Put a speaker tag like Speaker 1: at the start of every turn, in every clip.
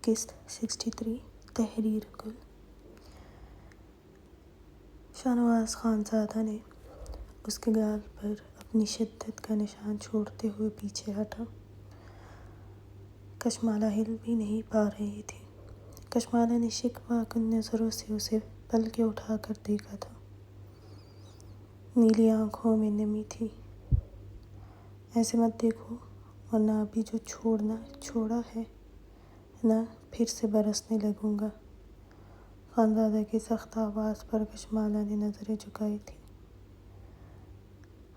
Speaker 1: قسط 63 تحریر گل۔ شاہنواز خانزادہ نے اس کے گال پر اپنی شدت کا نشان چھوڑتے ہوئے پیچھے ہٹا۔ کشمالہ ہل بھی نہیں پا رہی تھی۔ کشمالہ نے شکوہ کن نظروں سے اسے پل کے اٹھا کر دیکھا تھا۔ نیلی آنکھوں میں نمی تھی۔ ایسے مت دیکھو، ورنہ ابھی جو چھوڑا ہے نہ پھر سے برسنے لگوں گا۔ خانزادہ کی سخت آواز پر کشمالہ نے نظریں جھکائی تھیں۔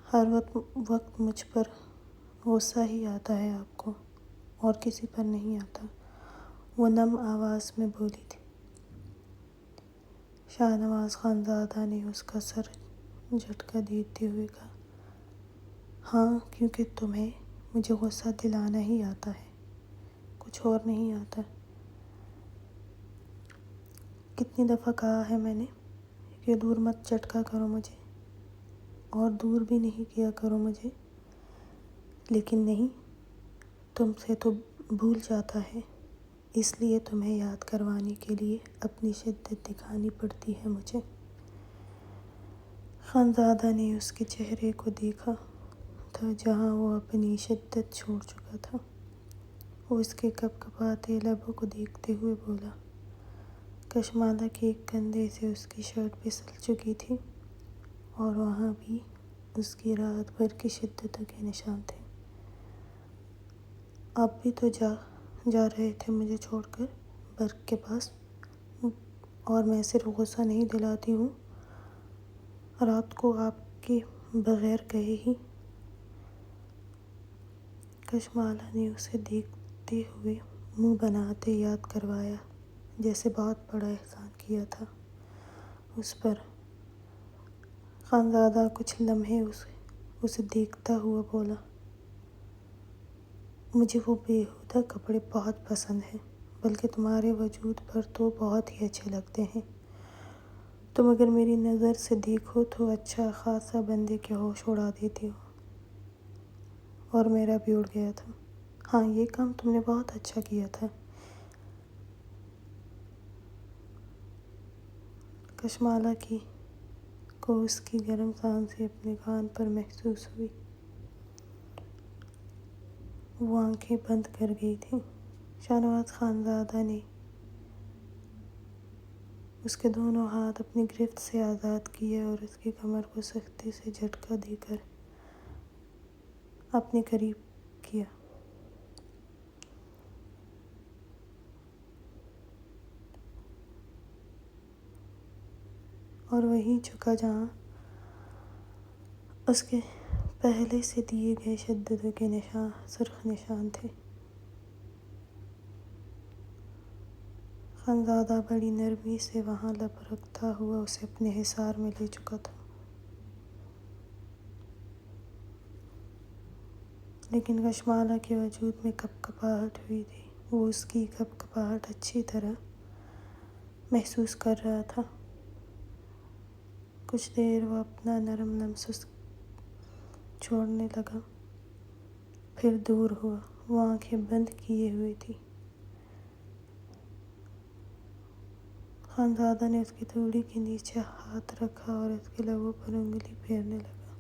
Speaker 1: ہر وقت مجھ پر غصہ ہی آتا ہے آپ کو، اور کسی پر نہیں آتا، وہ نم آواز میں بولی تھی۔ شاہنواز خانزادہ نے اس کا سر جھٹکا دیتے ہوئے کہا، ہاں، کیونکہ تمہیں مجھے غصہ دلانا ہی آتا ہے، کچھ اور نہیں آتا۔ کتنی دفعہ کہا ہے میں نے کہ دور مت جھٹکا کرو مجھے، اور دور بھی نہیں کیا کرو مجھے، لیکن نہیں، تم سے تو بھول جاتا ہے، اس لیے تمہیں یاد کروانے کے لیے اپنی شدت دکھانی پڑتی ہے مجھے۔ خانزادہ نے اس کے چہرے کو دیکھا تھا جہاں وہ اپنی شدت چھوڑ چکا تھا۔ وہ اس کے کپکپاتے لبوں کو دیکھتے ہوئے بولا۔ کشمالہ کے ایک کندھے سے اس کی شرٹ پھسل چکی تھی، اور وہاں بھی اس کی رات بھر کی شدتوں کے نشان تھے۔ آپ بھی تو جا رہے تھے مجھے چھوڑ کر برق کے پاس، اور میں صرف غصہ نہیں دلاتی ہوں، رات کو آپ کے بغیر کہے ہی۔ کشمالہ نے اسے دیکھتے ہوئے منہ بناتے یاد کروایا، جیسے بہت بڑا احسان کیا تھا اس پر۔ خانزادہ کچھ لمحے اسے دیکھتا ہوا بولا، مجھے وہ بیہودہ کپڑے بہت پسند ہیں، بلکہ تمہارے وجود پر تو بہت ہی اچھے لگتے ہیں۔ تم اگر میری نظر سے دیکھو تو اچھا خاصا بندے کے ہوش اڑا دیتی ہو، اور میرا بھی اڑ گیا تھا۔ ہاں، یہ کام تم نے بہت اچھا کیا تھا۔ کشمالہ کو اس کی گرم سانسیں اپنے کان پر محسوس ہوئی۔ وہ آنکھیں بند کر گئی تھی۔ شاہنواز خانزادہ نے اس کے دونوں ہاتھ اپنی گرفت سے آزاد کیے اور اس کی کمر کو سختی سے جھٹکا دے کر اپنے قریب کیا۔ اور وہیں جھکا جہاں اس کے پہلے سے دیے گئے شدتوں کے سرخ نشان تھے۔ خانزادہ بڑی نرمی سے وہاں لب رکھتا ہوا اسے اپنے حصار میں لے چکا تھا، لیکن کشمالہ کے وجود میں کپکپاہٹ ہوئی تھی۔ وہ اس کی کپکپاہٹ اچھی طرح محسوس کر رہا تھا۔ کچھ دیر وہ اپنا نرم لمس چھوڑنے لگا، پھر دور ہوا۔ وہ آنکھیں بند کیے ہوئے تھی۔ خانزادہ نے اس کی تھوڑی کے نیچے ہاتھ رکھا اور اس کے لبوں پر انگلی پھیرنے لگا۔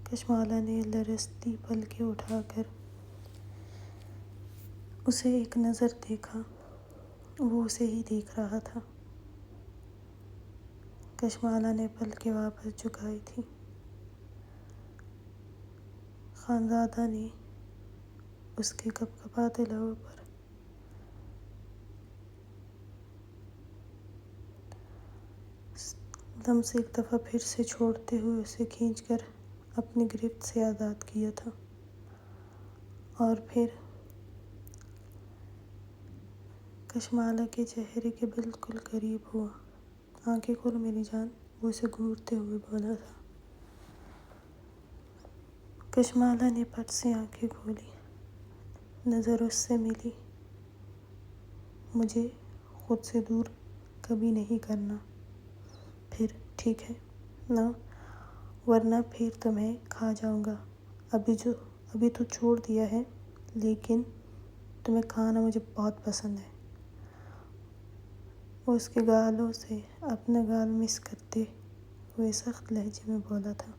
Speaker 1: کشمالہ نے لرزتی پلکیں اٹھا کر اسے ایک نظر دیکھا۔ وہ اسے ہی دیکھ رہا تھا۔ کشمالہ نے پلکیں واپس جھکائی تھیں۔ خانزادہ نے اس کے کپکپاتے لبوں پر لمس ایک دفعہ پھر سے چھوڑتے ہوئے اسے کھینچ کر اپنی گرفت سے آزاد کیا تھا، اور پھر کشمالہ کے چہرے کے بالکل قریب ہوا۔ آنکھیں کھولو میری جان، وہ اسے گھورتے ہوئے بولا تھا۔ کشمالہ نے پٹ سے آنکھیں کھولی، نظر اس سے ملی۔ مجھے خود سے دور کبھی نہیں کرنا پھر، ٹھیک ہے نا؟ ورنہ پھر تمہیں کھا جاؤں گا۔ ابھی جو ابھی تو چھوڑ دیا ہے، لیکن تمہیں کھانا مجھے بہت پسند ہے۔ وہ اس کے گالوں سے اپنا گال مس کرتے ہوئے سخت لہجے میں بولا تھا۔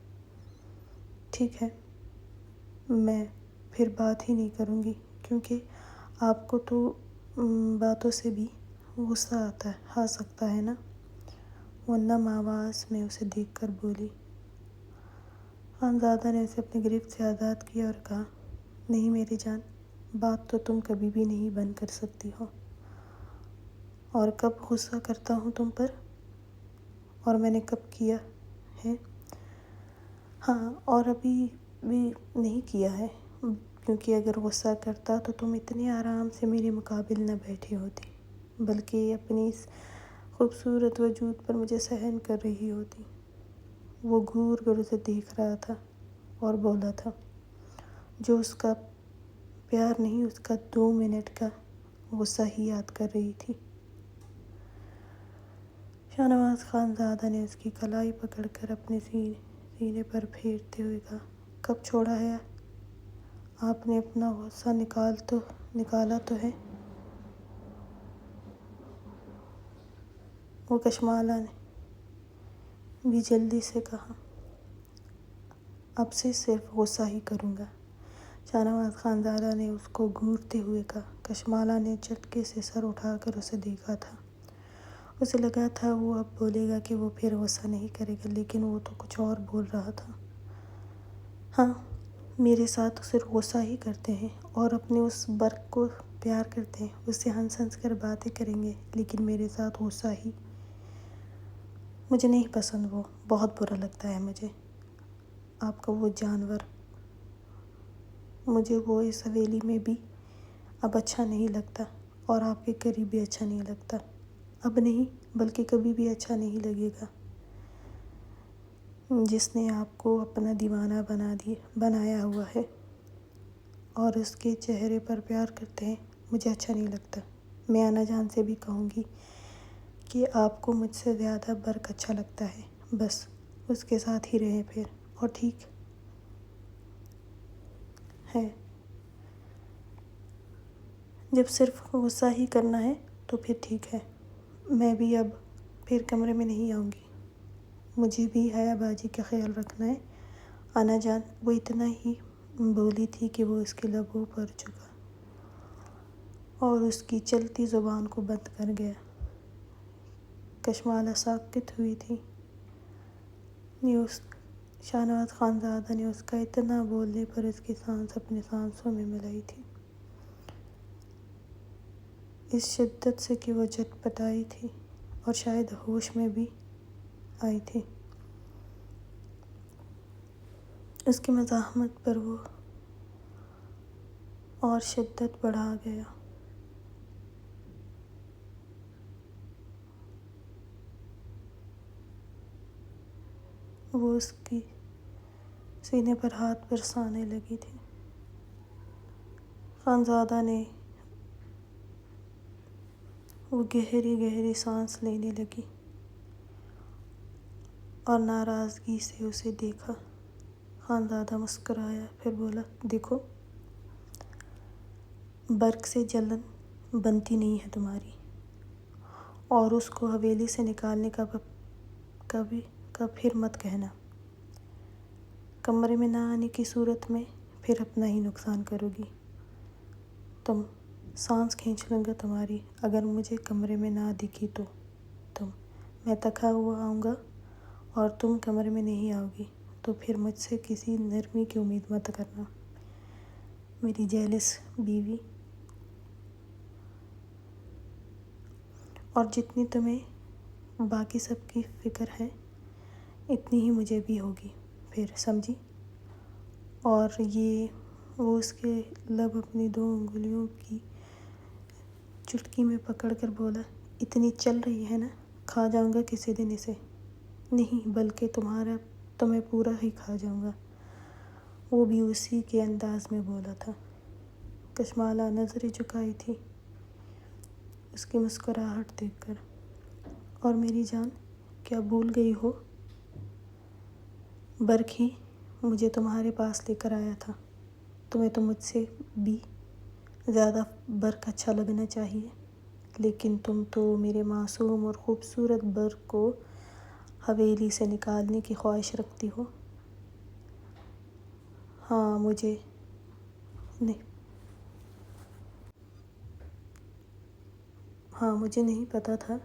Speaker 1: ٹھیک ہے، میں پھر بات ہی نہیں کروں گی، کیونکہ آپ کو تو باتوں سے بھی غصہ آ سکتا ہے نا؟ وہ نم آواز میں اسے دیکھ کر بولی۔ خانزادہ نے اسے اپنی گرفت سے آزاد کیا اور کہا، نہیں میری جان، بات تو تم کبھی بھی نہیں بند کر سکتی ہو۔ اور کب غصہ کرتا ہوں تم پر؟ اور میں نے کب کیا ہے؟ ہاں، اور ابھی بھی نہیں کیا ہے، کیونکہ اگر غصہ کرتا تو تم اتنے آرام سے میرے مقابل نہ بیٹھی ہوتی، بلکہ اپنی اس خوبصورت وجود پر مجھے سحن کر رہی ہوتی۔ وہ گھور کر اسے دیکھ رہا تھا اور بولا تھا، جو اس کا پیار نہیں، اس کا 2 منٹ کا غصہ ہی یاد کر رہی تھی۔ شاہنواز خانزادہ نے اس کی کلائی پکڑ کر اپنے سینے پر پھیرتے ہوئے کہا، کب چھوڑا ہے؟ آپ نے اپنا غصہ نکالا تو ہے؟ وہ کشمالہ نے بھی جلدی سے کہا، اب سے صرف غصہ ہی کروں گا۔ شاہنواز خانزادہ نے اس کو گھورتے ہوئے کہا۔ کشمالہ نے جھٹکے سے سر اٹھا کر اسے دیکھا تھا۔ اسے لگا تھا وہ اب بولے گا کہ وہ پھر غصہ نہیں کرے گا، لیکن وہ تو کچھ اور بول رہا تھا۔ ہاں، میرے ساتھ صرف غصہ ہی کرتے ہیں اور اپنے اس برق کو پیار کرتے ہیں، اس سے ہنس ہنس کر باتیں کریں گے، لیکن میرے ساتھ غصہ ہی مجھے نہیں پسند، وہ بہت برا لگتا ہے مجھے، آپ کا وہ جانور، مجھے وہ اس حویلی میں بھی اب اچھا نہیں لگتا اور آپ کے قریب بھی اچھا نہیں لگتا، اب نہیں بلکہ کبھی بھی اچھا نہیں لگے گا۔ جس نے آپ کو اپنا دیوانہ بنایا ہوا ہے اور اس کے چہرے پر پیار کرتے ہیں، مجھے اچھا نہیں لگتا۔ میں آنا جان سے بھی کہوں گی کہ آپ کو مجھ سے زیادہ برق اچھا لگتا ہے، بس اس کے ساتھ ہی رہیں پھر، اور ٹھیک ہے۔ جب صرف غصہ ہی کرنا ہے تو پھر ٹھیک ہے، میں بھی اب پھر کمرے میں نہیں آؤں گی، مجھے بھی حیا بازی کا خیال رکھنا ہے۔ آنا جان، وہ اتنا ہی بولی تھی کہ وہ اس کے لبوں پر جھکا اور اس کی چلتی زبان کو بند کر گیا۔ کشمالہ ساکت ہوئی تھی۔ شاہنواز خانزادہ نے اس کا اتنا بولنے پر اس کی سانس اپنے سانسوں میں ملائی تھی، اس شدت سے کہ وہ جھٹ پٹائی تھی اور شاید ہوش میں بھی آئی تھی۔ اس کی مزاحمت پر وہ اور شدت بڑھا گیا۔ وہ اس کی سینے پر ہاتھ برسانے لگی تھی۔ خانزادہ نے وہ گہری گہری سانس لینے لگی اور ناراضگی سے اسے دیکھا۔ خانزادہ مسکرایا، پھر بولا، دیکھو، برق سے جلن بنتی نہیں ہے تمہاری، اور اس کو حویلی سے نکالنے کا پھر مت کہنا۔ کمرے میں نہ آنے کی صورت میں پھر اپنا ہی نقصان کرو گی۔ سانس کھینچ لوں گا تمہاری، اگر مجھے کمرے میں نہ دکھی تو میں تھکا ہوا آؤں گا اور تم کمرے میں نہیں آؤ گی، تو پھر مجھ سے کسی نرمی کی امید مت کرنا، میری جیلس بیوی۔ اور جتنی تمہیں باقی سب کی فکر ہے، اتنی ہی مجھے بھی ہوگی، پھر سمجھی؟ اور وہ اس کے لب اپنی 2 انگلیوں کی چٹکی میں پکڑ کر بولا، اتنی چل رہی ہے نا، کھا جاؤں گا کسی دن اسے، نہیں بلکہ تمہیں پورا ہی کھا جاؤں گا۔ وہ بھی اسی کے انداز میں بولا تھا۔ کشمالہ نظریں جھکائی تھی اس کی مسکراہٹ دیکھ کر۔ اور میری جان، کیا بھول گئی ہو؟ برق ہی مجھے تمہارے پاس لے کر آیا تھا۔ تمہیں تو مجھ سے بھی زیادہ برق اچھا لگنا چاہیے، لیکن تم تو میرے معصوم اور خوبصورت برق کو حویلی سے نکالنے کی خواہش رکھتی ہو۔ ہاں مجھے نہیں پتہ تھا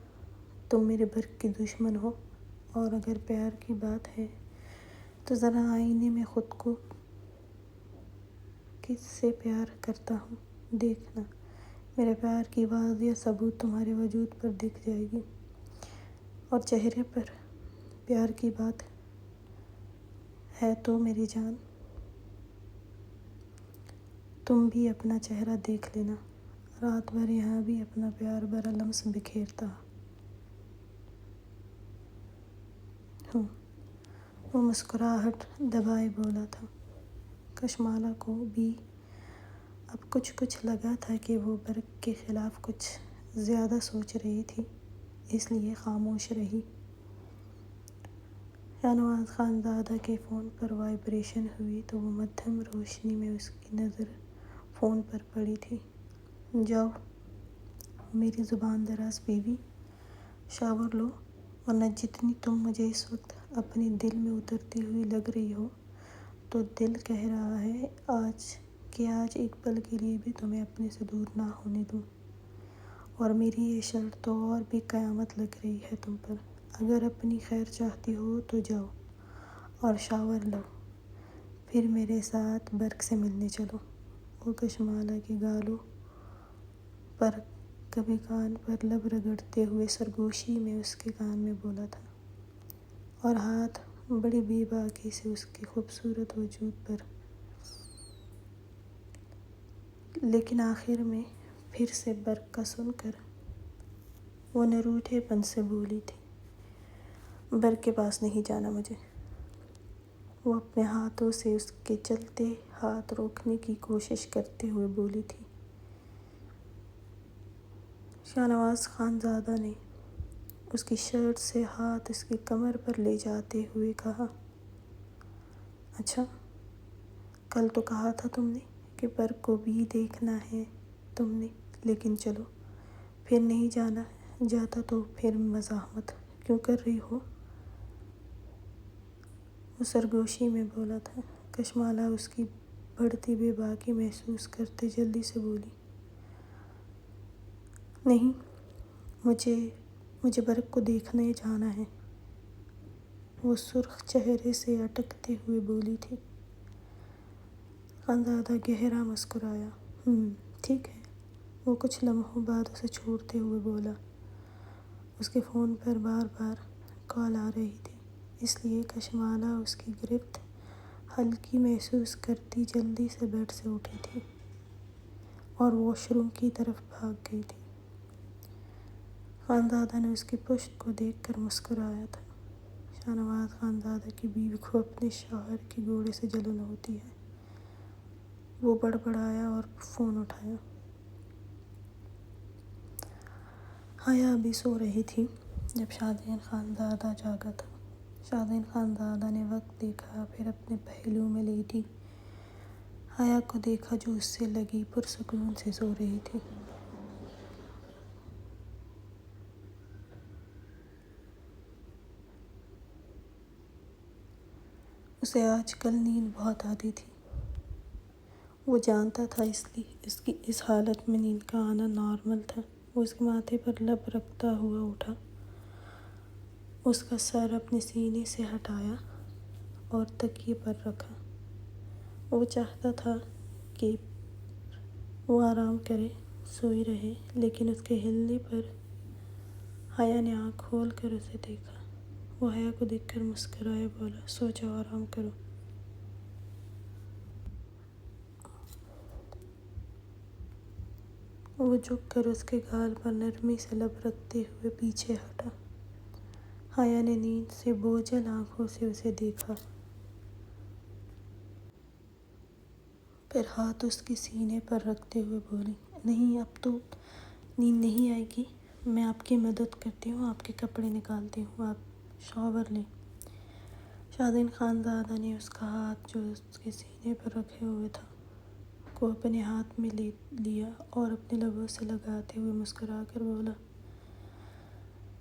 Speaker 1: تم میرے برق کی دشمن ہو، اور اگر پیار کی بات ہے تو ذرا آئینے میں خود کو کس سے پیار کرتا ہوں دیکھنا، میرے پیار کی واضح ثبوت تمہارے وجود پر دکھ جائے گی، اور چہرے پر پیار کی بات ہے تو میری جان تم بھی اپنا چہرہ دیکھ لینا، رات بھر یہاں بھی اپنا پیار بھرا لمس بکھیرتا ہوں۔ وہ مسکراہٹ دبائے بولا تھا۔ کشمالہ کو بھی اب کچھ لگا تھا کہ وہ برق کے خلاف کچھ زیادہ سوچ رہی تھی، اس لیے خاموش رہی۔ شاہنواز خانزادہ کے فون پر وائبریشن ہوئی تو وہ مدھم روشنی میں اس کی نظر فون پر پڑی تھی۔ جاؤ میری زبان دراز بیوی، شاور لو، ورنہ جتنی تم مجھے اس وقت اپنے دل میں اترتی ہوئی لگ رہی ہو تو دل کہہ رہا ہے آج ایک پل کے لیے بھی تمہیں اپنے سے دور نہ ہونے دوں، اور میری یہ شرط تو اور بھی قیامت لگ رہی ہے تم پر۔ اگر اپنی خیر چاہتی ہو تو جاؤ اور شاور لو، پھر میرے ساتھ برق سے ملنے چلو۔ وہ کشمالہ کے گالوں پر کبھی کان پر لب رگڑتے ہوئے سرگوشی میں اس کے کان میں بولا تھا، اور ہاتھ بڑی بے باکی سے اس کے خوبصورت وجود پر۔ لیکن آخر میں پھر سے برق کا سن کر وہ نروٹھے پن سے بولی تھی، برق کے پاس نہیں جانا مجھے۔ وہ اپنے ہاتھوں سے اس کے چلتے ہاتھ روکنے کی کوشش کرتے ہوئے بولی تھی۔ شاہنواز خانزادہ نے اس کی شرٹ سے ہاتھ اس کی کمر پر لے جاتے ہوئے کہا، اچھا کل تو کہا تھا تم نے کہ برق کو بھی دیکھنا ہے تم نے، لیکن چلو پھر نہیں جانا جاتا تو پھر مزاحمت کیوں کر رہی ہو؟ وہ سرگوشی میں بولا تھا۔ کشمالہ اس کی بڑھتی بے باکی محسوس کرتے جلدی سے بولی، نہیں مجھے برق کو دیکھنے جانا ہے۔ وہ سرخ چہرے سے اٹکتے ہوئے بولی تھی۔ خانزادہ گہرا مسکرایا، ٹھیک ہے۔ وہ کچھ لمحوں بعد اسے چھوڑتے ہوئے بولا، اس کے فون پر بار بار کال آ رہی تھی، اس لیے کشمالہ اس کی گرفت ہلکی محسوس کرتی جلدی سے بیڈ سے اٹھی تھی اور واش روم کی طرف بھاگ گئی تھی۔ خانزادہ نے اس کی پشت کو دیکھ کر مسکرایا تھا۔ شاہنواز خانزادہ کی بیوی کو اپنے شوہر کے گوڑے سے جلن ہوتی ہے۔ وہ بڑبڑایا اور فون اٹھایا۔ حیا ابھی سو رہی تھی جب شادین خانزادہ جاگا تھا۔ شادین خانزادہ نے وقت دیکھا، پھر اپنے پہلو میں لیٹی حیا کو دیکھا جو اس سے لگی پرسکون سے سو رہی تھی۔ اسے آج کل نیند بہت آتی تھی۔ وہ جانتا تھا اس کی اس حالت میں نیند کا آنا نارمل تھا۔ وہ اس کے ماتھے پر لب رکھتا ہوا اٹھا، اس کا سر اپنے سینے سے ہٹایا اور تکیے پر رکھا۔ وہ چاہتا تھا کہ وہ آرام کرے، سوئی رہے، لیکن اس کے ہلنے پر حیا نے آنکھ کھول کر اسے دیکھا۔ وہ حیا کو دیکھ کر مسکرائے، بولا، سو جاؤ، آرام کرو۔ وہ جھک کر اس کے گال پر نرمی سے لب رکھتے ہوئے پیچھے ہٹا۔ حیا نے نیند سے بوجھل آنکھوں سے اسے دیکھا، پھر ہاتھ اس کے سینے پر رکھتے ہوئے بولی، نہیں اب تو نیند نہیں آئے گی، میں آپ کی مدد کرتی ہوں، آپ کے کپڑے نکالتی ہوں، آپ شاور لیں۔ شادین خانزادہ نے اس کا ہاتھ جو اس کے سینے پر رکھے ہوئے تھا کو اپنے ہاتھ میں لے لیا اور اپنے لبوں سے لگاتے ہوئے مسکرا کر بولا،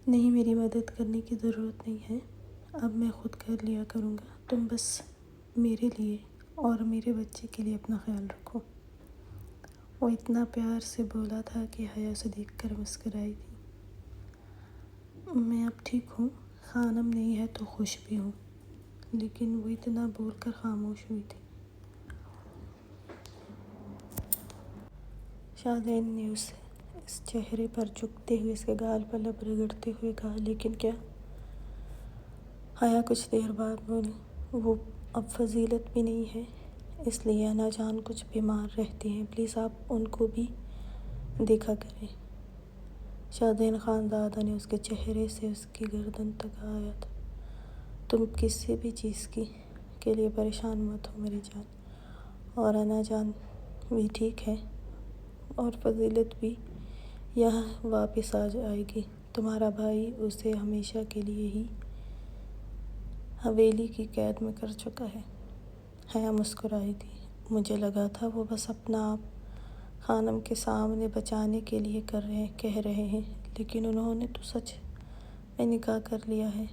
Speaker 1: نہیں، میری مدد کرنے کی ضرورت نہیں ہے، اب میں خود کر لیا کروں گا، تم بس میرے لیے اور میرے بچے کے لیے اپنا خیال رکھو۔ وہ اتنا پیار سے بولا تھا کہ حیا اسے دیکھ کر مسکرائی تھی۔ میں اب ٹھیک ہوں، خانم نہیں ہے تو خوش بھی ہوں، لیکن وہ اتنا بول کر خاموش ہوئی تھی۔ شادین نے اس چہرے پر جھکتے ہوئے اس کے گال پر لب رگڑتے ہوئے کہا، لیکن کیا؟ حیا کچھ دیر بعد بولی، وہ اب فضیلت بھی نہیں ہے، اس لیے انا جان کچھ بیمار رہتی ہیں، پلیز آپ ان کو بھی دیکھا کریں۔ شادین خانزادہ نے اس کے چہرے سے اس کی گردن تک آیا تھا۔ تم کسی بھی چیز کے لیے پریشان مت ہو میری جان، اور انا جان بھی ٹھیک ہے، اور فضیلت بھی یہاں واپس آ جائے گی، تمہارا بھائی اسے ہمیشہ کے لیے ہی حویلی کی قید میں کر چکا ہے۔ حیا مسکرائی تھی، مجھے لگا تھا وہ بس اپنا آپ خانم کے سامنے بچانے کے لیے کہہ رہے ہیں، لیکن انہوں نے تو سچ میں نکاح کر لیا ہے۔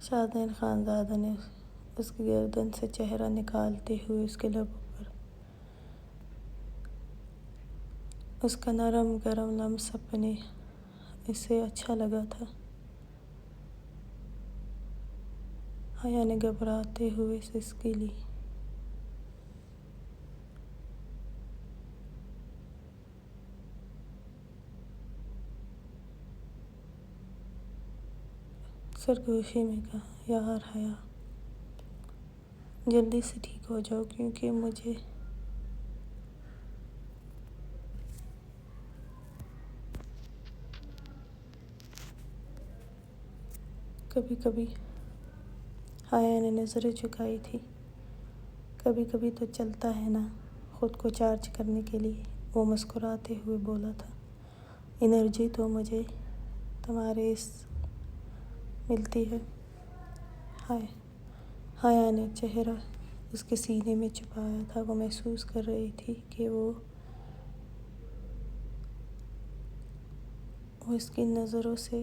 Speaker 1: شادین خانزادہ نے اس کی گردن سے چہرہ نکالتے ہوئے اس کے لبوں پر اس کا نرم گرم لمس اپنے اسے اچھا لگا تھا۔ حیا نے گھبراتے ہوئے سسکی لی۔ سرگوشی میں کہا، یار حیا، جلدی سے ٹھیک ہو جاؤ، کیونکہ مجھے کبھی کبھی حیا نے نظریں جھکائی تھی، کبھی کبھی تو چلتا ہے نا خود کو چارج کرنے کے لیے، وہ مسکراتے ہوئے بولا تھا، انرجی تو مجھے تمہارے اس ملتی ہے۔ حیا نے چہرہ اس کے سینے میں چھپایا تھا، وہ محسوس کر رہی تھی کہ وہ اس کی نظروں سے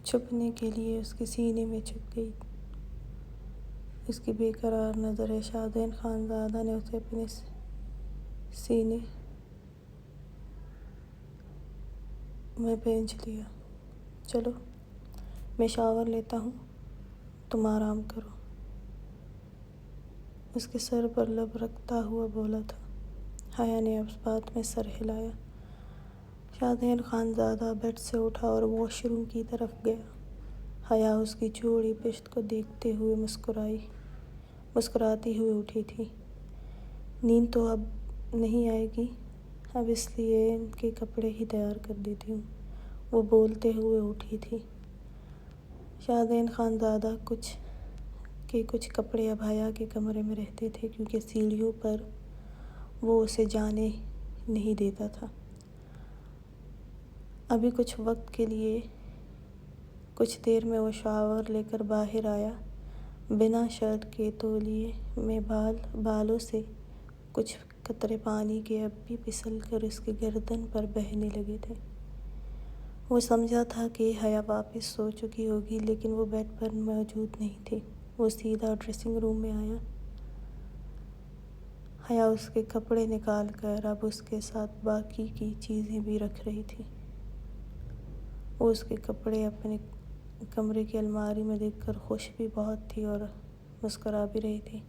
Speaker 1: چھپنے کے لیے اس کے سینے میں چھپ گئی۔ اس کی بے قرار نظریں شادین خانزادہ نے اسے اپنے سینے میں بھینچ لیا۔ چلو میں شاور لیتا ہوں، تم آرام کرو، اس کے سر پر لب رکھتا ہوا بولا تھا۔ حیا نے اس بات میں سر ہلایا۔ شادین خانزادہ بیڈ سے اٹھا اور واش روم کی طرف گیا۔ حیا اس کی چوڑی پشت کو دیکھتے ہوئے مسکراتی ہوئی اٹھی تھی۔ نیند تو اب نہیں آئے گی، اب اس لیے ان کے کپڑے ہی تیار کر دیتی ہوں، وہ بولتے ہوئے اٹھی تھی۔ شادین خانزادہ کچھ کپڑے اب حیا کے کمرے میں رہتے تھے، کیونکہ سیڑھیوں پر وہ اسے جانے نہیں دیتا تھا۔ ابھی کچھ وقت کے لیے، کچھ دیر میں وہ شاور لے کر باہر آیا، بنا شرٹ کے تولیے میں بالوں سے کچھ قطرے پانی کے اب بھی پھسل کر اس کی گردن پر بہنے لگے تھے۔ وہ سمجھا تھا کہ حیا واپس سو چکی ہوگی، لیکن وہ بیڈ پر موجود نہیں تھی۔ وہ سیدھا ڈریسنگ روم میں آیا۔ حیا اس کے کپڑے نکال کر اب اس کے ساتھ باقی کی چیزیں بھی رکھ رہی تھی۔ وہ اس کے کپڑے اپنے کمرے کی الماری میں دیکھ کر خوش بھی بہت تھی اور مسکرا بھی رہی تھی۔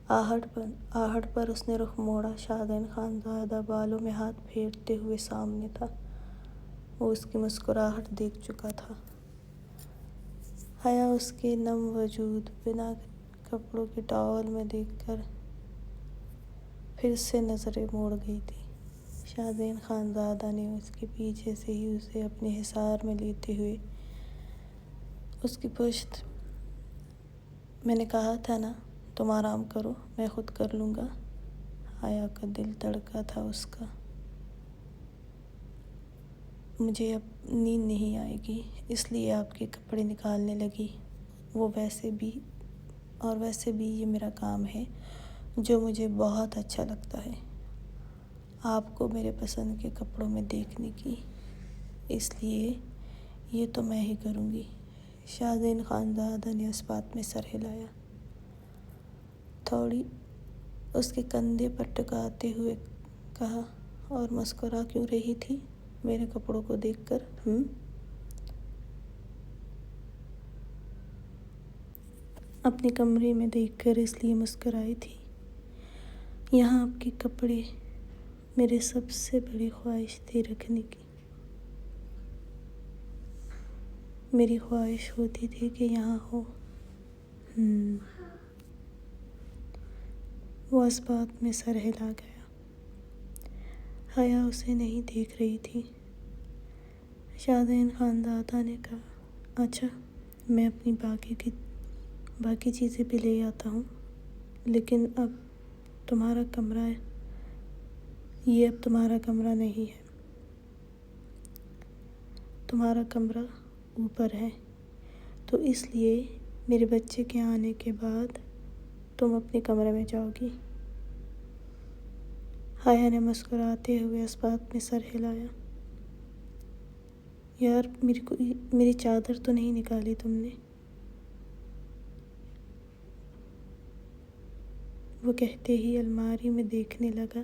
Speaker 1: آہٹ پر اس نے رخ موڑا۔ شادین خانزادہ بالوں میں ہاتھ پھیرتے ہوئے سامنے تھا، وہ اس کی مسکراہٹ دیکھ چکا تھا۔ حیا اس کے نم وجود بنا کپڑوں کے ٹاول میں دیکھ کر پھر سے نظریں موڑ گئی تھی۔ شادین خانزادہ نے اس کے پیچھے سے ہی اسے اپنے حصار میں لیتے ہوئے اس کی پشت، میں نے کہا تھا نا تم آرام کرو، میں خود کر لوں گا۔ حیا کا دل دھڑکا تھا اس کا۔ مجھے اب نیند نہیں آئے گی، اس لیے آپ کے کپڑے نکالنے لگی۔ وہ ویسے بھی اور ویسے بھی یہ میرا کام ہے جو مجھے بہت اچھا لگتا ہے، آپ کو میرے پسند کے کپڑوں میں دیکھنے کی، اس لیے یہ تو میں ہی کروں گی۔ شاہزین خانزادہ نے اس بات میں سر ہلایا، تھوڑی اس کے کندھے پر ٹکاتے ہوئے کہا، اور مسکرا کیوں رہی تھی میرے کپڑوں کو دیکھ کر؟ اپنے کمرے میں دیکھ کر اس لیے مسکرائی تھی۔ یہاں آپ کے کپڑے میری سب سے بڑی خواہش تھی رکھنے کی۔ میری خواہش ہوتی تھی کہ یہاں ہو۔ وہ اس بات میں سر ہلا گیا۔ حیا اسے نہیں دیکھ رہی تھی۔ شاہزین خانزادہ نے کہا، اچھا میں اپنی باقی چیزیں بھی لے آتا ہوں، لیکن اب تمہارا کمرہ نہیں ہے، تمہارا کمرہ اوپر ہے، تو اس لیے میرے بچے کے آنے کے بعد تم اپنے کمرے میں جاؤ گی۔ حیا نے مسکراتے ہوئے اس بات میں سر ہلایا، یار میری چادر تو نہیں نکالی تم نے؟ وہ کہتے ہی الماری میں دیکھنے لگا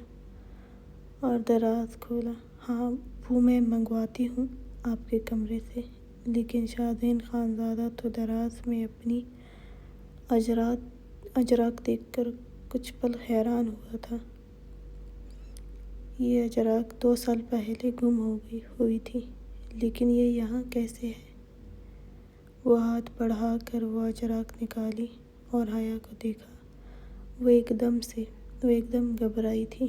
Speaker 1: اور دراز کھولا۔ ہاں وہ میں منگواتی ہوں آپ کے کمرے سے، لیکن شاہزین خانزادہ تو دراز میں اپنی اجراک دیکھ کر کچھ پل حیران ہوا تھا۔ یہ اجراک 2 سال پہلے گم ہوئی تھی، لیکن یہ یہاں کیسے ہے؟ وہ ہاتھ بڑھا کر وہ اجراک نکالی اور حیا کو دیکھا۔ وہ ایک دم گھبرائی تھی۔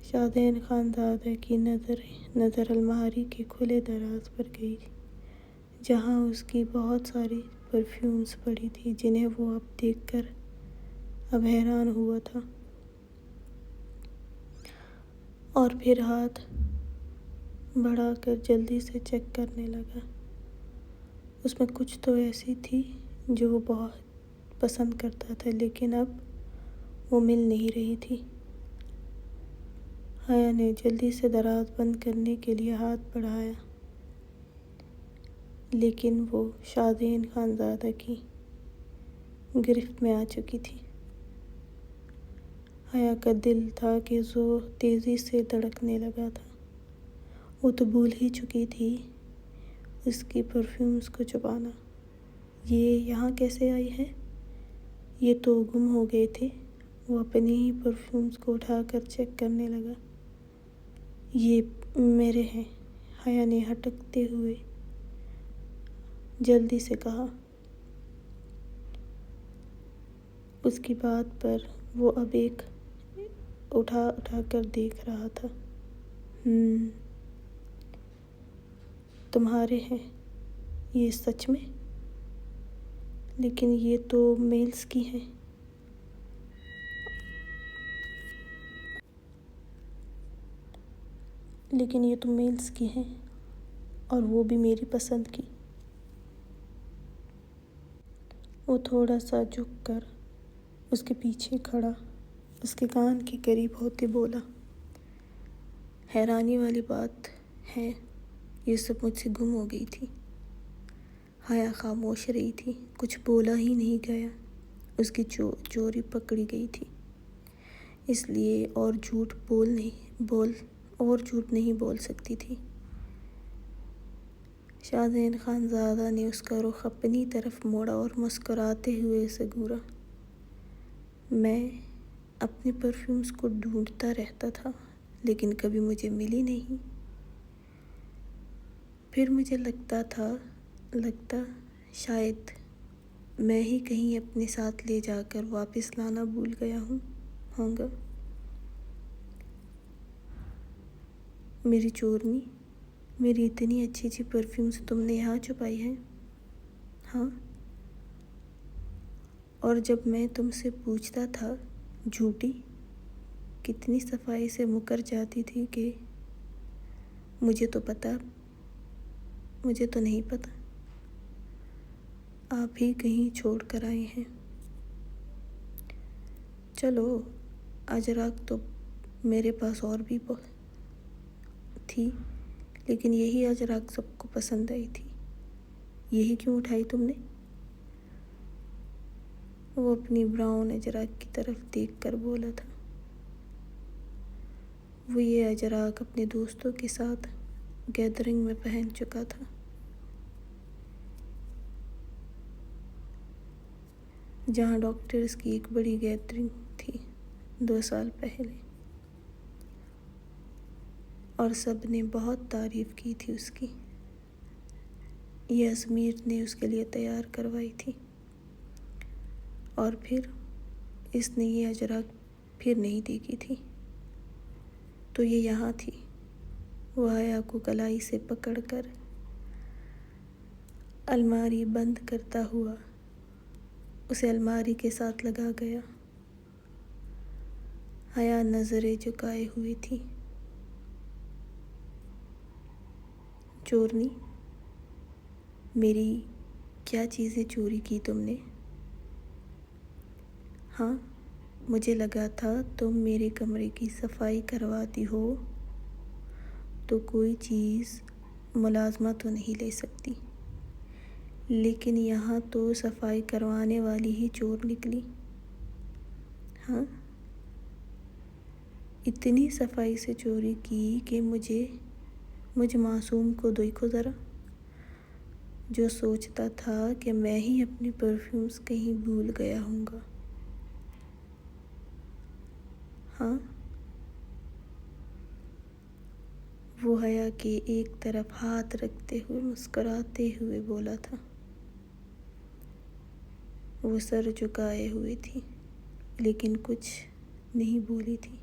Speaker 1: شاہزین خانزادہ کی نظر الماری کے کھلے دراز پر گئی، جہاں اس کی بہت ساری پرفیومز پڑی تھی جنہیں وہ اب دیکھ کر اب حیران ہوا تھا، اور پھر ہاتھ بڑھا کر جلدی سے چیک کرنے لگا۔ اس میں کچھ تو ایسی تھی جو وہ بہت پسند کرتا تھا، لیکن اب وہ مل نہیں رہی تھی۔ حیا نے جلدی سے دراز بند کرنے کے لیے ہاتھ بڑھایا، لیکن وہ شاہزین خانزادہ کی گرفت میں آ چکی تھی۔ حیا کا دل تھا کہ تیزی سے دھڑکنے لگا تھا۔ وہ تو بھول ہی چکی تھی اس کی پرفیومز کو چھپانا۔ یہ یہاں کیسے آئی ہے؟ یہ تو گم ہو گئے تھے۔ وہ اپنی ہی پرفیومز کو اٹھا کر چیک کرنے لگا۔ یہ میرے ہیں، حیا نے ہٹکتے ہوئے جلدی سے کہا۔ اس کی بات پر وہ اب ایک اٹھا کر دیکھ رہا تھا۔ تمہارے ہیں یہ سچ میں؟ لیکن یہ تو میلز کی ہیں۔ اور وہ بھی میری پسند کی۔ وہ تھوڑا سا جھک کر اس کے پیچھے کھڑا، اس کے کان کے قریب ہوتے بولا، حیرانی والی بات ہے یہ سب مجھ سے گم ہو گئی تھی۔ حیا خاموش رہی تھی، کچھ بولا ہی نہیں گیا۔ اس کی چوری پکڑی گئی تھی، اس لیے اور جھوٹ نہیں بول سکتی تھی۔ شاہزین خانزادہ نے اس کا رخ اپنی طرف موڑا اور مسکراتے ہوئے اسے گھورا۔ میں اپنی پرفیومز کو ڈھونڈتا رہتا تھا، لیکن کبھی مجھے ملی نہیں۔ پھر مجھے لگتا شاید میں ہی کہیں اپنے ساتھ لے جا کر واپس لانا بھول گیا ہوں گا۔ میری چورنی، میری اتنی اچھی پرفیومز تم نے یہاں چھپائی ہیں؟ ہاں، اور جب میں تم سے پوچھتا تھا جھوٹی کتنی صفائی سے مکر جاتی تھی کہ مجھے تو نہیں پتا۔ آپ ہی کہیں چھوڑ کر آئے ہیں۔ چلو، اجراک تو میرے پاس اور بھی تھی، لیکن یہی اجراک سب کو پسند آئی تھی۔ یہی کیوں اٹھائی تم نے؟ وہ اپنی براؤن اجراک کی طرف دیکھ کر بولا تھا۔ وہ یہ اجراک اپنے دوستوں کے ساتھ گیدرنگ میں پہن چکا تھا۔ جہاں ڈاکٹرز کی ایک بڑی گیدرنگ تھی 2 سال پہلے، اور سب نے بہت تعریف کی تھی اس کی۔ یہ ازمیر نے اس کے لیے تیار کروائی تھی، اور پھر اس نے یہ اجراک پھر نہیں دیکھی تھی، تو یہ یہاں تھی۔ وہ حیا کو کلائی سے پکڑ کر الماری بند کرتا ہوا اسے الماری کے ساتھ لگا گیا۔ حیا نظریں جھکائے ہوئی تھی۔ چورنی، میری کیا چیزیں چوری کی تم نے؟ ہاں، مجھے لگا تھا تم میرے کمرے کی صفائی کرواتی ہو تو کوئی چیز ملازمہ تو نہیں لے سکتی، لیکن یہاں تو صفائی کروانے والی ہی چور نکلی۔ ہاں، اتنی صفائی سے چوری کی کہ مجھ معصوم کو دیکھو ذرا، جو سوچتا تھا کہ میں ہی اپنے پرفیومز کہیں بھول گیا ہوں گا۔ ہاں، وہ حیا کے ایک طرف ہاتھ رکھتے ہوئے مسکراتے ہوئے بولا تھا۔ وہ سر جھکائے ہوئے تھی، لیکن کچھ نہیں بولی تھی۔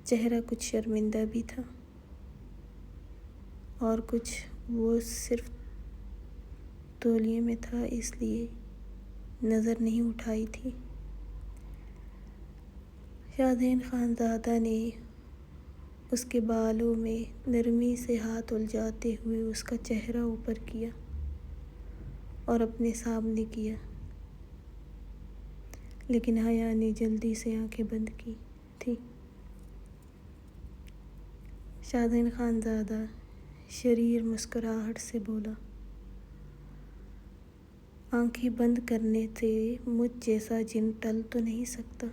Speaker 1: چہرہ کچھ شرمندہ بھی تھا، اور کچھ وہ صرف تولیے میں تھا اس لیے نظر نہیں اٹھائی تھی۔ شاہدین خانزادہ نے اس کے بالوں میں نرمی سے ہاتھ الجھاتے ہوئے اس کا چہرہ اوپر کیا اور اپنے سامنے کیا، لیکن حیا نے جلدی سے آنکھیں بند کی تھی۔ شاہدین خانزادہ شریر مسکراہٹ سے بولا، آنکھیں بند کرنے سے مجھ جیسا جن ٹل تو نہیں سکتا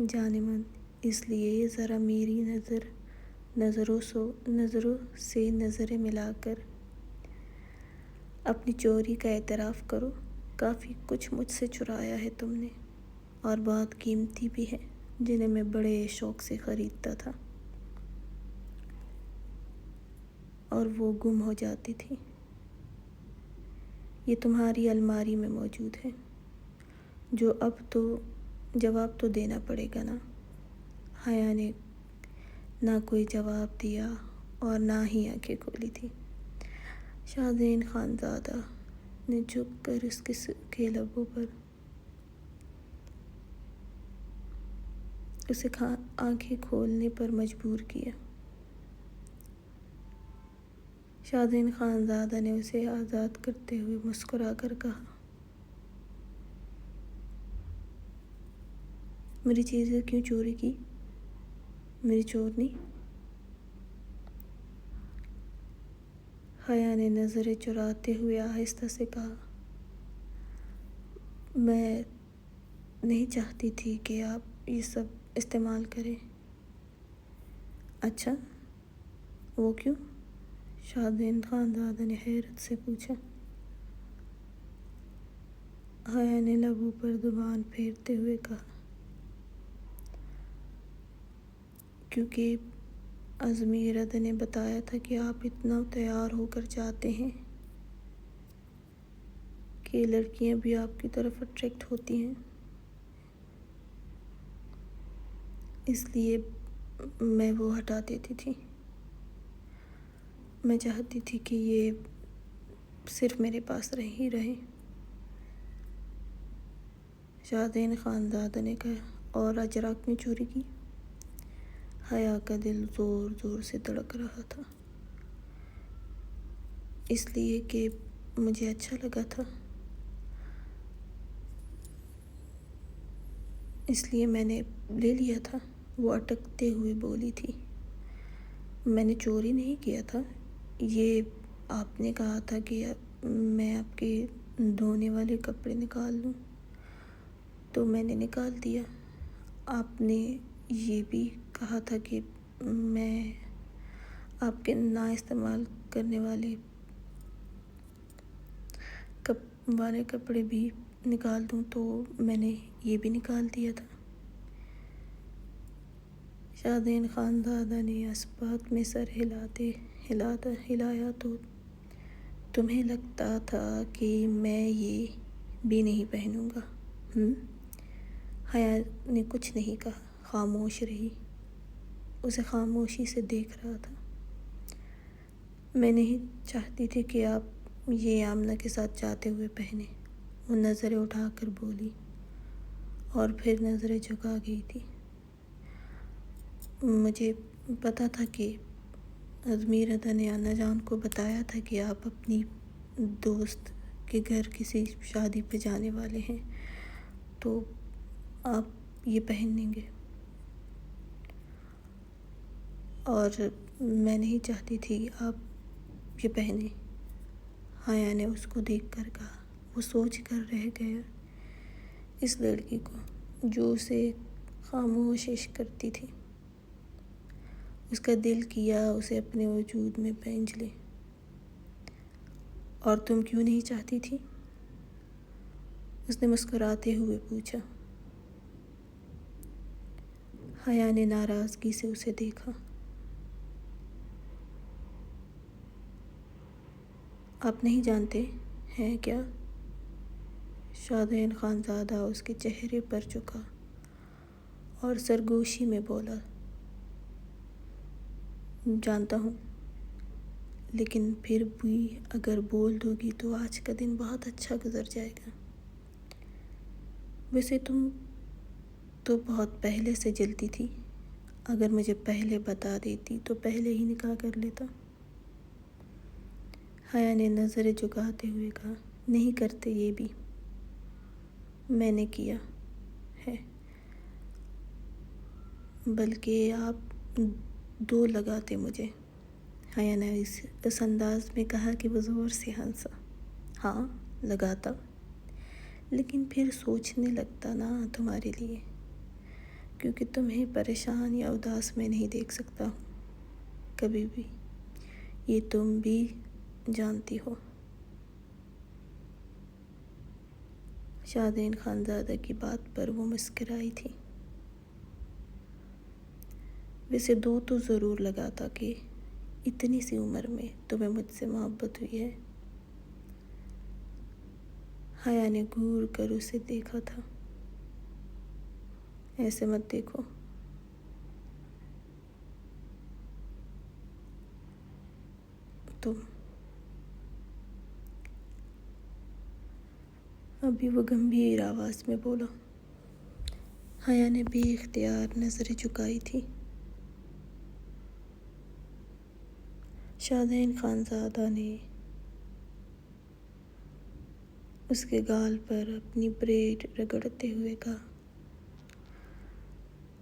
Speaker 1: جان من، اس لیے ذرا میری نظروں سے نظریں ملا کر اپنی چوری کا اعتراف کرو۔ کافی کچھ مجھ سے چرایا ہے تم نے، اور بہت قیمتی بھی ہے، جنہیں میں بڑے شوق سے خریدتا تھا، اور وہ گم ہو جاتی تھی۔ یہ تمہاری الماری میں موجود ہے، جواب تو دینا پڑے گا نا۔ حیا نے نہ کوئی جواب دیا اور نہ ہی آنکھیں کھولی تھی۔ شاہدین خانزادہ نے جھک کر اس کے لبوں پر اسے آنکھیں کھولنے پر مجبور کیا۔ شاہدین خانزادہ نے اسے آزاد کرتے ہوئے مسکرا کر کہا، میری چیزیں کیوں چوری کی؟ میری چورنی؟ حیا نے نظریں چراتے ہوئے آہستہ سے کہا، میں نہیں چاہتی تھی کہ آپ یہ سب استعمال کریں۔ اچھا، وہ کیوں؟ شاہدین خانزادہ نے حیرت سے پوچھا۔ حیا نے لبوں پر زبان پھیرتے ہوئے کہا، کیونکہ ازمیرد نے بتایا تھا کہ آپ اتنا تیار ہو کر جاتے ہیں کہ لڑکیاں بھی آپ کی طرف اٹریکٹ ہوتی ہیں، اس لیے میں وہ ہٹا دیتی تھی۔ میں چاہتی تھی کہ یہ صرف میرے پاس ہی رہے۔ شاہدین خانزادہ نے کہا، اور اجراک نے چوری کی؟ حیا کا دل زور زور سے دھڑک رہا تھا، اس لیے کہ مجھے اچھا لگا تھا، اس لیے میں نے لے لیا تھا۔ وہ اٹکتے ہوئے بولی تھی۔ میں نے چوری نہیں کیا تھا، یہ آپ نے کہا تھا کہ میں آپ کے دھونے والے کپڑے نکال لوں تو میں نے نکال دیا۔ آپ نے یہ بھی کہا تھا کہ میں آپ کے نا استعمال کرنے والے کپڑے بھی نکال دوں تو میں نے یہ بھی نکال دیا تھا۔ شادین خانزادہ نے اس بات میں سر ہلایا تو تمہیں لگتا تھا کہ میں یہ بھی نہیں پہنوں گا؟ حیا نے کچھ نہیں کہا، خاموش رہی، اسے خاموشی سے دیکھ رہا تھا۔ میں نہیں چاہتی تھی کہ آپ یہ آمنہ کے ساتھ جاتے ہوئے پہنیں، وہ نظریں اٹھا کر بولی اور پھر نظریں جھکا گئی تھی۔ مجھے پتا تھا کہ ازمیردہ نے انا جان کو بتایا تھا کہ آپ اپنی دوست کے گھر کسی شادی پہ جانے والے ہیں تو آپ یہ پہنیں گے، اور میں نہیں چاہتی تھی کہ آپ یہ پہنیں۔ حیا نے اس کو دیکھ کر کہا۔ وہ سوچ کر رہ گیا اس لڑکی کو جو اسے خاموش عشق کرتی تھی۔ اس کا دل کیا اسے اپنے وجود میں پینج لے۔ اور تم کیوں نہیں چاہتی تھی؟ اس نے مسکراتے ہوئے پوچھا۔ حیا نے ناراضگی سے اسے دیکھا۔ آپ نہیں جانتے ہیں کیا؟ شادین خانزادہ اس کے چہرے پر جھکا اور سرگوشی میں بولا، جانتا ہوں، لیکن پھر بھی اگر بول دو گی تو آج کا دن بہت اچھا گزر جائے گا۔ ویسے تم تو بہت پہلے سے جلتی تھی، اگر مجھے پہلے بتا دیتی تو پہلے ہی نکاح کر لیتا۔ حیا نے نظریں جھکاتے ہوئے کہا، نہیں کرتے یہ بھی، میں نے کیا ہے، بلکہ آپ دو لگاتے مجھے۔ حیا نے اس انداز میں کہا کہ وہ زور سے ہنسا۔ ہاں لگاتا، لیکن پھر سوچنے لگتا نا تمہارے لیے، کیونکہ تمہیں پریشان یا اداس میں نہیں دیکھ سکتا ہوں کبھی بھی، یہ تم بھی جانتی ہو۔ شادین خانزادہ کی بات پر وہ مسکرائی تھی۔ ویسے دو تو ضرور لگاتا کہ اتنی سی عمر میں تمہیں مجھ سے محبت ہوئی ہے۔ حیا نے گھور کر اسے دیکھا تھا۔ ایسے مت دیکھو، تم ابھی وہ گمبھیر آواز میں بولا۔ حیا نے بے اختیار نظریں جھکائی تھی۔ شادین خانزادہ نے اس کے گال پر اپنی بریڈ رگڑتے ہوئے کہا،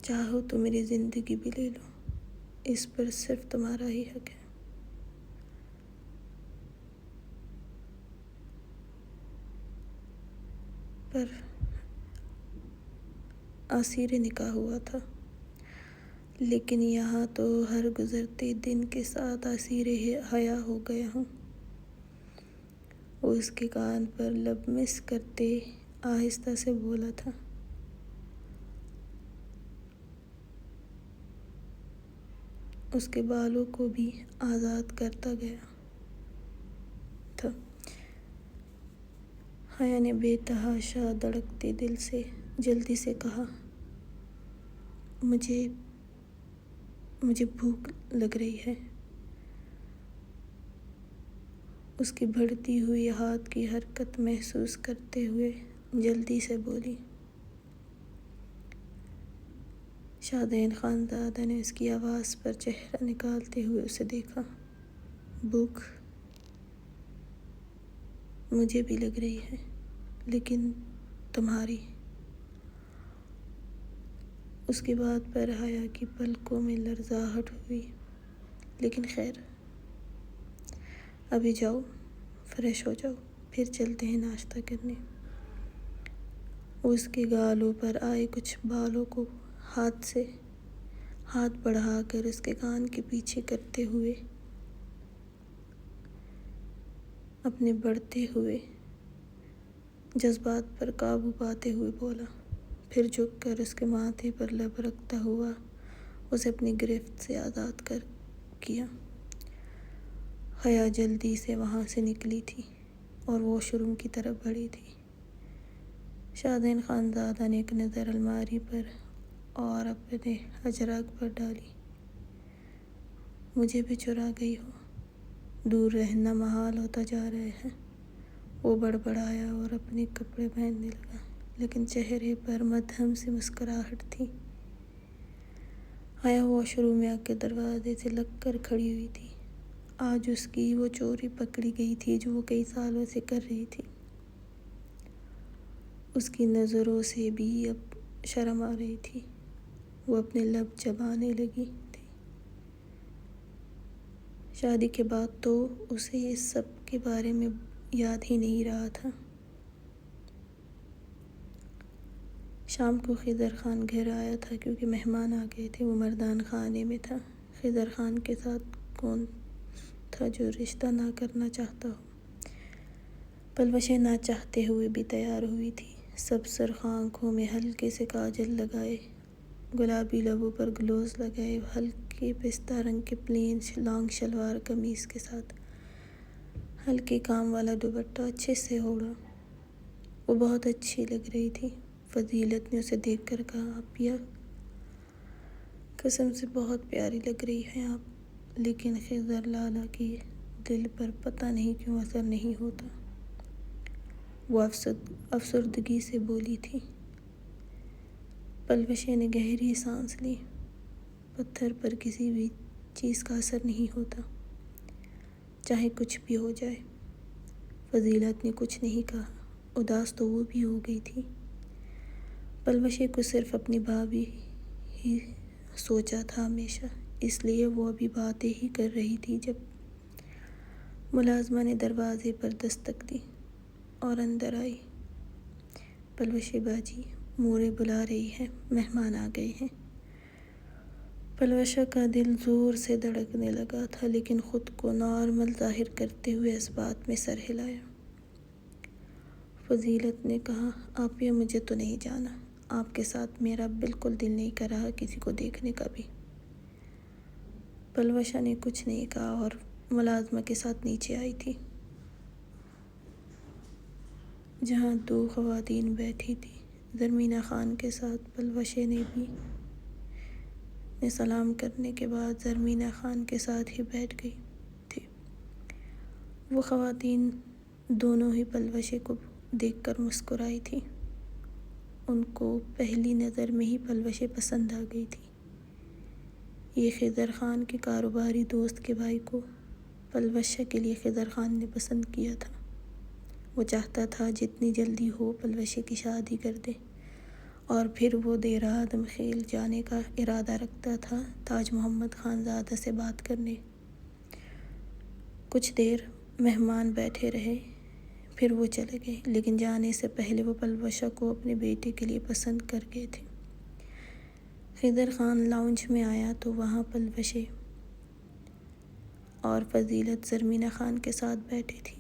Speaker 1: چاہو تو میری زندگی بھی لے لو، اس پر صرف تمہارا ہی حق ہے۔ پر اسیر نکاح ہوا تھا، لیکن یہاں تو ہر گزرتے دن کے ساتھ اسیر حیا ہو گیا ہوں۔ وہ اس کے کان پر لب مس کرتے آہستہ سے بولا تھا۔ اس کے بالوں کو بھی آزاد کرتا گیا تھا۔ حیا نے بے تحاشا دھڑکتے دل سے جلدی سے کہا، مجھے بھوک لگ رہی ہے۔ اس کی بڑھتی ہوئی ہاتھ کی حرکت محسوس کرتے ہوئے جلدی سے بولی۔ شادین خانزادہ نے اس کی آواز پر چہرہ نکالتے ہوئے اسے دیکھا۔ بھوک مجھے بھی لگ رہی ہے، لیکن تمہاری۔ اس کی بات پر حیا کی پلکوں میں لرزاہٹ ہوئی، لیکن خیر، ابھی جاؤ، فریش ہو جاؤ، پھر چلتے ہیں ناشتہ کرنے۔ اس کے گالوں پر آئے کچھ بالوں کو ہاتھ بڑھا کر اس کے کان کے پیچھے کرتے ہوئے اپنے بڑھتے ہوئے جذبات پر قابو پاتے ہوئے بولا، پھر جھک کر اس کے ماتھے پر لب رکھتا ہوا اسے اپنی گرفت سے آزاد کیا۔ حیا جلدی سے وہاں سے نکلی تھی اور واش روم کی طرف بڑھی تھی۔ شادین خانزادہ نے ایک نظر الماری پر اور اپنے اجراک پر ڈالی۔ مجھے بھی چرا گئی ہو، دور رہنا محال ہوتا جا رہا ہے، وہ بڑبڑایا اور اپنے کپڑے پہننے لگا، لیکن چہرے پر مدھم سی مسکراہٹ تھی۔ حیا واش روم میں آ کے دروازے سے لگ کر کھڑی ہوئی تھی۔ آج اس کی وہ چوری پکڑی گئی تھی جو وہ کئی سالوں سے کر رہی تھی۔ اس کی نظروں سے بھی اب شرم آ رہی تھی، وہ اپنے لب چبانے لگی تھی۔ شادی کے بعد تو اسے اس سب کے بارے میں یاد ہی نہیں رہا تھا۔ شام کو خضر خان گھر آیا تھا کیونکہ مہمان آ گئے تھے۔ وہ مردان خانے میں تھا۔ خضر خان کے ساتھ کون تھا جو رشتہ نہ کرنا چاہتا ہو؟ پلوشیں نہ چاہتے ہوئے بھی تیار ہوئی تھی، سب سرخ آنکھوں میں ہلکے سے کاجل لگائے، گلابی لبوں پر گلوز لگائے، ہلکے پستہ رنگ کے پلین لانگ شلوار قمیص کے ساتھ ہلکے کام والا دوپٹہ اچھے سے اوڑھا۔ وہ بہت اچھی لگ رہی تھی۔ فضیلت نے اسے دیکھ کر کہا، آپیہ، قسم سے بہت پیاری لگ رہی ہیں آپ، لیکن خضر لالا کے دل پر پتہ نہیں کیوں اثر نہیں ہوتا، وہ افسردگی سے بولی تھی۔ پلوشیں نے گہری سانس لی۔ پتھر پر کسی بھی چیز کا اثر نہیں ہوتا، چاہے کچھ بھی ہو جائے۔ فضیلت نے کچھ نہیں کہا، اداس تو وہ بھی ہو گئی تھی۔ پلوشیں کو صرف اپنی بھابھی ہی سوچا تھا ہمیشہ، اس لیے وہ ابھی باتیں ہی کر رہی تھی جب ملازمہ نے دروازے پر دستک دی اور اندر آئی۔ پلوشیں باجی، مورے بلا رہی ہے، مہمان آ گئے ہیں۔ پلوشہ کا دل زور سے دھڑکنے لگا تھا، لیکن خود کو نارمل ظاہر کرتے ہوئے اس بات میں سر ہلایا۔ فضیلت نے کہا، آپیہ، مجھے تو نہیں جانا، آپ کے ساتھ میرا بالکل دل نہیں کر رہا کسی کو دیکھنے کا بھی۔ پلوشہ نے کچھ نہیں کہا اور ملازمہ کے ساتھ نیچے آئی تھی، جہاں دو خواتین بیٹھی تھیں۔ زرمینہ خان کے ساتھ پلوشیں نے سلام کرنے کے بعد زرمینہ خان کے ساتھ ہی بیٹھ گئی تھی۔ وہ خواتین دونوں ہی پلوشیں کو دیکھ کر مسکرائی تھیں۔ ان کو پہلی نظر میں ہی پلوشیں پسند آ گئی تھی۔ یہ خضر خان کے کاروباری دوست کے بھائی کو پلوشہ کے لیے خضر خان نے پسند کیا تھا۔ وہ چاہتا تھا جتنی جلدی ہو پلوشہ کی شادی کر دے، اور پھر وہ دیر آدم خیل جانے کا ارادہ رکھتا تھا تاج محمد خانزادہ سے بات کرنے۔ کچھ دیر مہمان بیٹھے رہے، پھر وہ چلے گئے، لیکن جانے سے پہلے وہ پلوشہ کو اپنے بیٹے کے لیے پسند کر گئے تھے۔ خضر خان لاؤنج میں آیا تو وہاں پلوشیں اور فضیلت زرمینہ خان کے ساتھ بیٹھی تھی۔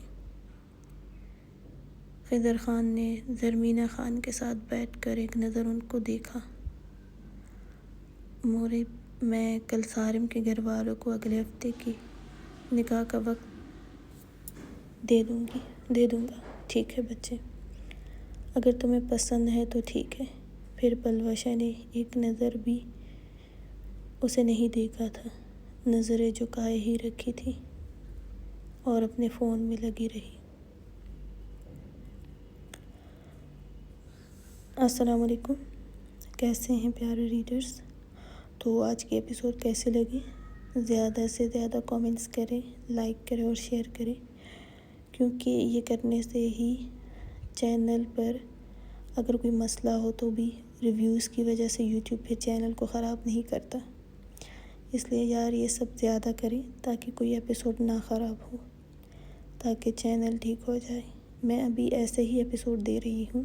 Speaker 1: خضر خان نے زرمینہ خان کے ساتھ بیٹھ کر ایک نظر ان کو دیکھا۔ مورے، میں کل صارم کے گھر والوں کو اگلے ہفتے کی نکاح کا وقت دے دوں گا۔ ٹھیک ہے بچے، اگر تمہیں پسند ہے تو ٹھیک ہے۔ پھر پلوشہ نے ایک نظر بھی اسے نہیں دیکھا تھا، نظریں جھکائے ہی رکھی تھی اور اپنے فون میں لگی رہی۔ السلام علیکم، کیسے ہیں پیارے ریڈرز؟ تو آج کی ایپیسوڈ کیسے لگی؟ زیادہ سے زیادہ کامنٹس کریں، لائک کریں اور شیئر کریں، کیونکہ یہ کرنے سے ہی چینل پر اگر کوئی مسئلہ ہو تو بھی ریویوز کی وجہ سے یوٹیوب پہ چینل کو خراب نہیں کرتا۔ اس لیے یار یہ سب زیادہ کریں تاکہ کوئی ایپیسوڈ نہ خراب ہو، تاکہ چینل ٹھیک ہو جائے۔ میں ابھی ایسے ہی ایپیسوڈ دے رہی ہوں۔